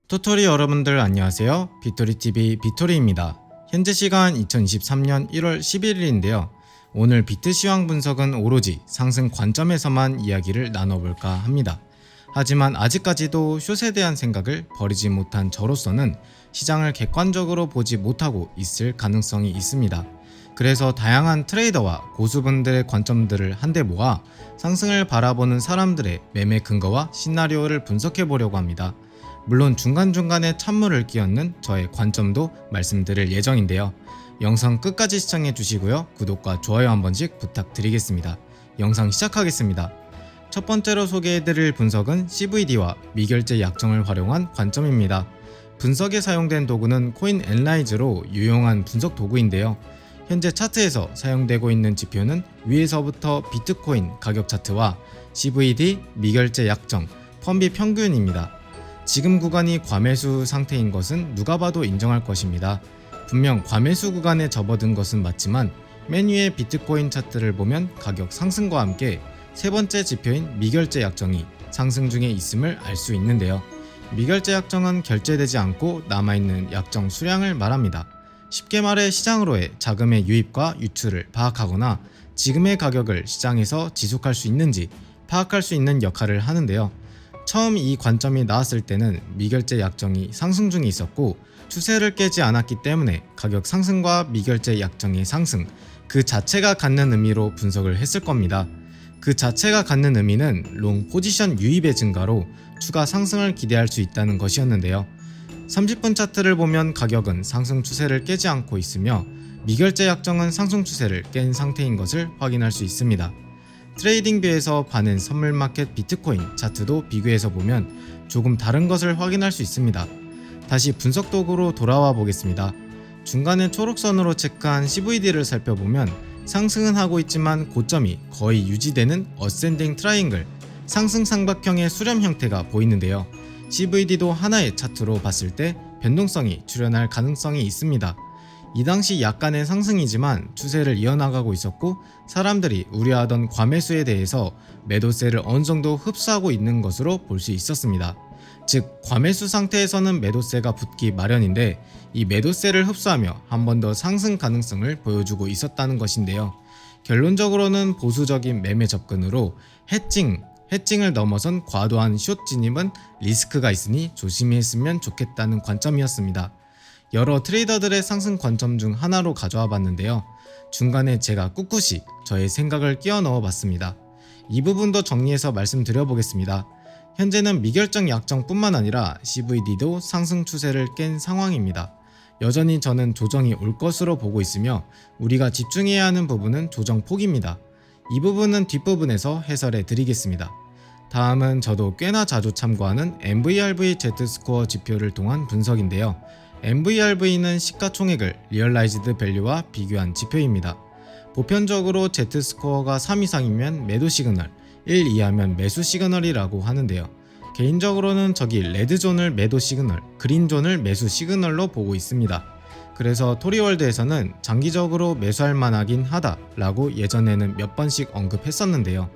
토토리 여러분들 안녕하세요. 비토리TV 비토리입니다. 현재 시간 2023년 1월 11일인데요. 오늘 비트 시황 분석은 오로지 상승 관점에서만 이야기를 나눠볼까 합니다. 하지만 아직까지도 숏에 대한 생각을 버리지 못한 저로서는 시장을 객관적으로 보지 못하고 있을 가능성이 있습니다. 그래서 다양한 트레이더와 고수분들의 관점들을 한데 모아 상승을 바라보는 사람들의 매매 근거와 시나리오를 분석해 보려고 합니다. 물론 중간중간에 찬물을 끼얹는 저의 관점도 말씀드릴 예정인데요. 영상 끝까지 시청해 주시고요. 구독과 좋아요 한 번씩 부탁드리겠습니다. 영상 시작하겠습니다. 첫 번째로 소개해드릴 분석은 CVD와 미결제 약정을 활용한 관점입니다. 분석에 사용된 도구는 코인 엔라이즈로 유용한 분석 도구인데요. 현재 차트에서 사용되고 있는 지표는 위에서부터 비트코인 가격 차트와 CVD, 미결제 약정, 펀비 평균입니다. 지금 구간이 과매수 상태인 것은 누가 봐도 인정할 것입니다. 분명 과매수 구간에 접어든 것은 맞지만 맨 위에 비트코인 차트를 보면 가격 상승과 함께 세 번째 지표인 미결제 약정이 상승 중에 있음을 알 수 있는데요. 미결제 약정은 결제되지 않고 남아있는 약정 수량을 말합니다. 쉽게 말해 시장으로의 자금의 유입과 유출을 파악하거나 지금의 가격을 시장에서 지속할 수 있는지 파악할 수 있는 역할을 하는데요. 처음 이 관점이 나왔을 때는 미결제 약정이 상승 중에 있었고 추세를 깨지 않았기 때문에 가격 상승과 미결제 약정의 상승 그 자체가 갖는 의미로 분석을 했을 겁니다. 그 자체가 갖는 의미는 롱 포지션 유입의 증가로 추가 상승을 기대할 수 있다는 것이었는데요. 30분 차트를 보면 가격은 상승 추세를 깨지 않고 있으며 미결제 약정은 상승 추세를 깬 상태인 것을 확인할 수 있습니다. 트레이딩뷰에서 파는 선물마켓 비트코인 차트도 비교해서 보면 조금 다른 것을 확인할 수 있습니다. 다시 분석 도구로 돌아와 보겠습니다. 중간에 초록선으로 체크한 CVD를 살펴보면 상승은 하고 있지만 고점이 거의 유지되는 어센딩 트라이앵글 상승 삼각형의 수렴 형태가 보이는데요. CVD도 하나의 차트로 봤을 때 변동성이 출현할 가능성이 있습니다. 이 당시 약간의 상승이지만 추세를 이어나가고 있었고 사람들이 우려하던 과매수에 대해서 매도세를 어느 정도 흡수하고 있는 것으로 볼 수 있었습니다. 즉 과매수 상태에서는 매도세가 붙기 마련인데 이 매도세를 흡수하며 한 번 더 상승 가능성을 보여주고 있었다는 것인데요. 결론적으로는 보수적인 매매 접근으로 해칭을 넘어선 과도한 숏 진입은 리스크가 있으니 조심했으면 좋겠다는 관점이었습니다. 여러 트레이더들의 상승 관점 중 하나로 가져와 봤는데요. 중간에 제가 꿋꿋이 저의 생각을 끼워 넣어 봤습니다. 이 부분도 정리해서 말씀드려 보겠습니다. 현재는 미결정 약정뿐만 아니라 CVD도 상승 추세를 깬 상황입니다. 여전히 저는 조정이 올 것으로 보고 있으며 우리가 집중해야 하는 부분은 조정 폭입니다. 이 부분은 뒷부분에서 해설해 드리겠습니다. 다음은 저도 꽤나 자주 참고하는 MVRV Z스코어 지표를 통한 분석인데요. MVRV는 시가총액을 리얼라이즈드 밸류와 비교한 지표입니다. 보편적으로 Z스코어가 3 이상이면 매도 시그널, 1 이하면 매수 시그널이라고 하는데요. 개인적으로는 저기 레드존을 매도 시그널, 그린존을 매수 시그널로 보고 있습니다. 그래서 토리월드에서는 장기적으로 매수할 만하긴 하다라고 예전에는 몇 번씩 언급했었는데요.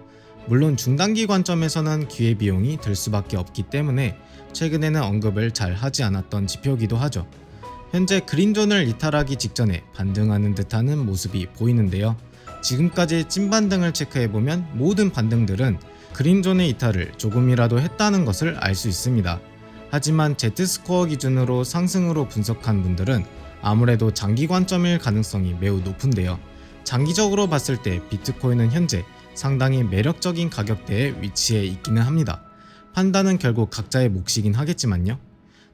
물론 중단기 관점에서는 기회비용이 들 수밖에 없기 때문에 최근에는 언급을 잘 하지 않았던 지표이기도 하죠. 현재 그린존을 이탈하기 직전에 반등하는 듯하는 모습이 보이는데요. 지금까지 찐반등을 체크해보면 모든 반등들은 그린존의 이탈을 조금이라도 했다는 것을 알 수 있습니다. 하지만 Z스코어 기준으로 상승으로 분석한 분들은 아무래도 장기 관점일 가능성이 매우 높은데요. 장기적으로 봤을 때 비트코인은 현재 상당히 매력적인 가격대에 위치해 있기는 합니다. 판단은 결국 각자의 몫이긴 하겠지만요.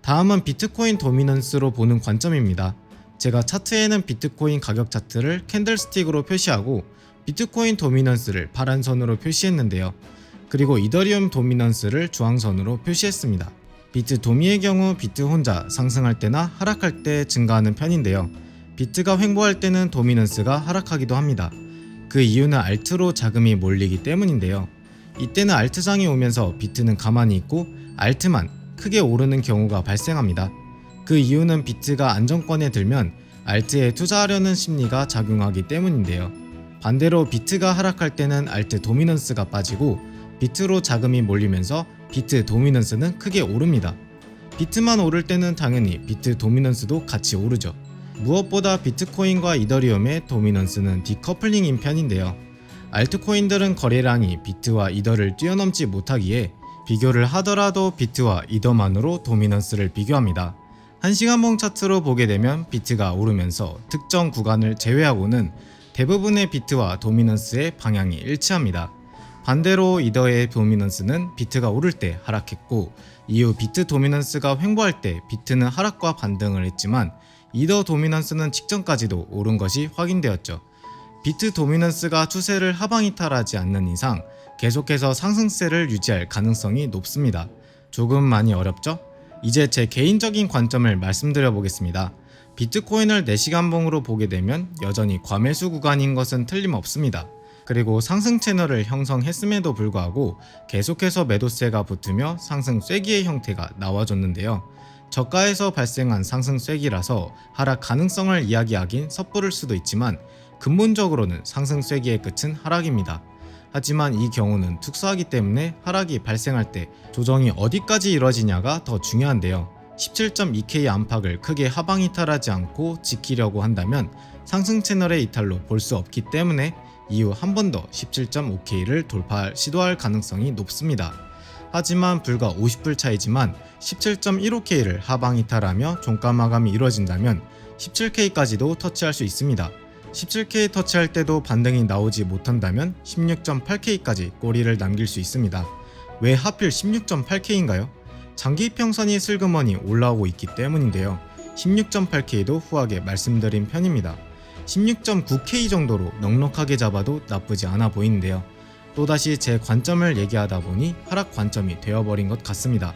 다음은 비트코인 도미넌스로 보는 관점입니다. 제가 차트에는 비트코인 가격 차트를 캔들스틱으로 표시하고 비트코인 도미넌스를 파란 선으로 표시했는데요. 그리고 이더리움 도미넌스를 주황선으로 표시했습니다. 비트 도미의 경우 비트 혼자 상승할 때나 하락할 때 증가하는 편인데요. 비트가 횡보할 때는 도미넌스가 하락하기도 합니다. 그 이유는 알트로 자금이 몰리기 때문인데요. 이때는 알트장이 오면서 비트는 가만히 있고 알트만 크게 오르는 경우가 발생합니다. 그 이유는 비트가 안정권에 들면 알트에 투자하려는 심리가 작용하기 때문인데요. 반대로 비트가 하락할 때는 알트 도미넌스가 빠지고 비트로 자금이 몰리면서 비트 도미넌스는 크게 오릅니다. 비트만 오를 때는 당연히 비트 도미넌스도 같이 오르죠. 무엇보다 비트코인과 이더리움의 도미넌스는 디커플링인 편인데요. 알트코인들은 거래량이 비트와 이더를 뛰어넘지 못하기에 비교를 하더라도 비트와 이더만으로 도미넌스를 비교합니다. 1시간봉 차트로 보게 되면 비트가 오르면서 특정 구간을 제외하고는 대부분의 비트와 도미넌스의 방향이 일치합니다. 반대로 이더의 도미넌스는 비트가 오를 때 하락했고 이후 비트 도미넌스가 횡보할 때 비트는 하락과 반등을 했지만 이더 도미넌스는 직전까지도 오른 것이 확인되었죠. 비트 도미넌스가 추세를 하방 이탈하지 않는 이상 계속해서 상승세를 유지할 가능성이 높습니다. 조금 많이 어렵죠? 이제 제 개인적인 관점을 말씀드려 보겠습니다. 비트코인을 4시간봉으로 보게 되면 여전히 과매수 구간인 것은 틀림없습니다. 그리고 상승 채널을 형성했음에도 불구하고 계속해서 매도세가 붙으며 상승 쐐기의 형태가 나와줬는데요. 저가에서 발생한 상승 쐐기라서 하락 가능성을 이야기하긴 섣부를 수도 있지만 근본적으로는 상승 쐐기의 끝은 하락입니다. 하지만 이 경우는 특수하기 때문에 하락이 발생할 때 조정이 어디까지 이뤄지냐가 더 중요한데요. 17.2K 안팎을 크게 하방 이탈하지 않고 지키려고 한다면 상승 채널의 이탈로 볼 수 없기 때문에 이후 한 번 더 17.5K를 시도할 가능성이 높습니다. 하지만 불과 50불 차이지만 17.15K를 하방 이탈하며 종가 마감이 이루어진다면 17K까지도 터치할 수 있습니다. 17K 터치할 때도 반등이 나오지 못한다면 16.8K까지 꼬리를 남길 수 있습니다. 왜 하필 16.8K인가요? 장기 이평선이 슬그머니 올라오고 있기 때문인데요. 16.8K도 후하게 말씀드린 편입니다. 16.9K 정도로 넉넉하게 잡아도 나쁘지 않아 보이는데요. 또다시 제 관점을 얘기하다 보니 하락 관점이 되어버린 것 같습니다.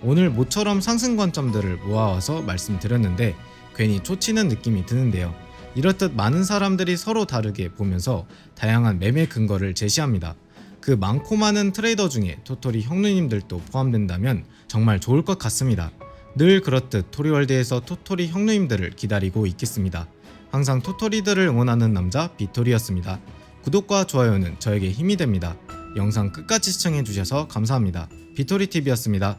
오늘 모처럼 상승 관점들을 모아와서 말씀드렸는데 괜히 초치는 느낌이 드는데요. 이렇듯 많은 사람들이 서로 다르게 보면서 다양한 매매 근거를 제시합니다. 그 많고 많은 트레이더 중에 토토리 형누님들도 포함된다면 정말 좋을 것 같습니다. 늘 그렇듯 토리월드에서 토토리 형누님들을 기다리고 있겠습니다. 항상 토토리들을 응원하는 남자 비토리였습니다. 구독과 좋아요는 저에게 힘이 됩니다. 영상 끝까지 시청해주셔서 감사합니다. 비토리TV였습니다.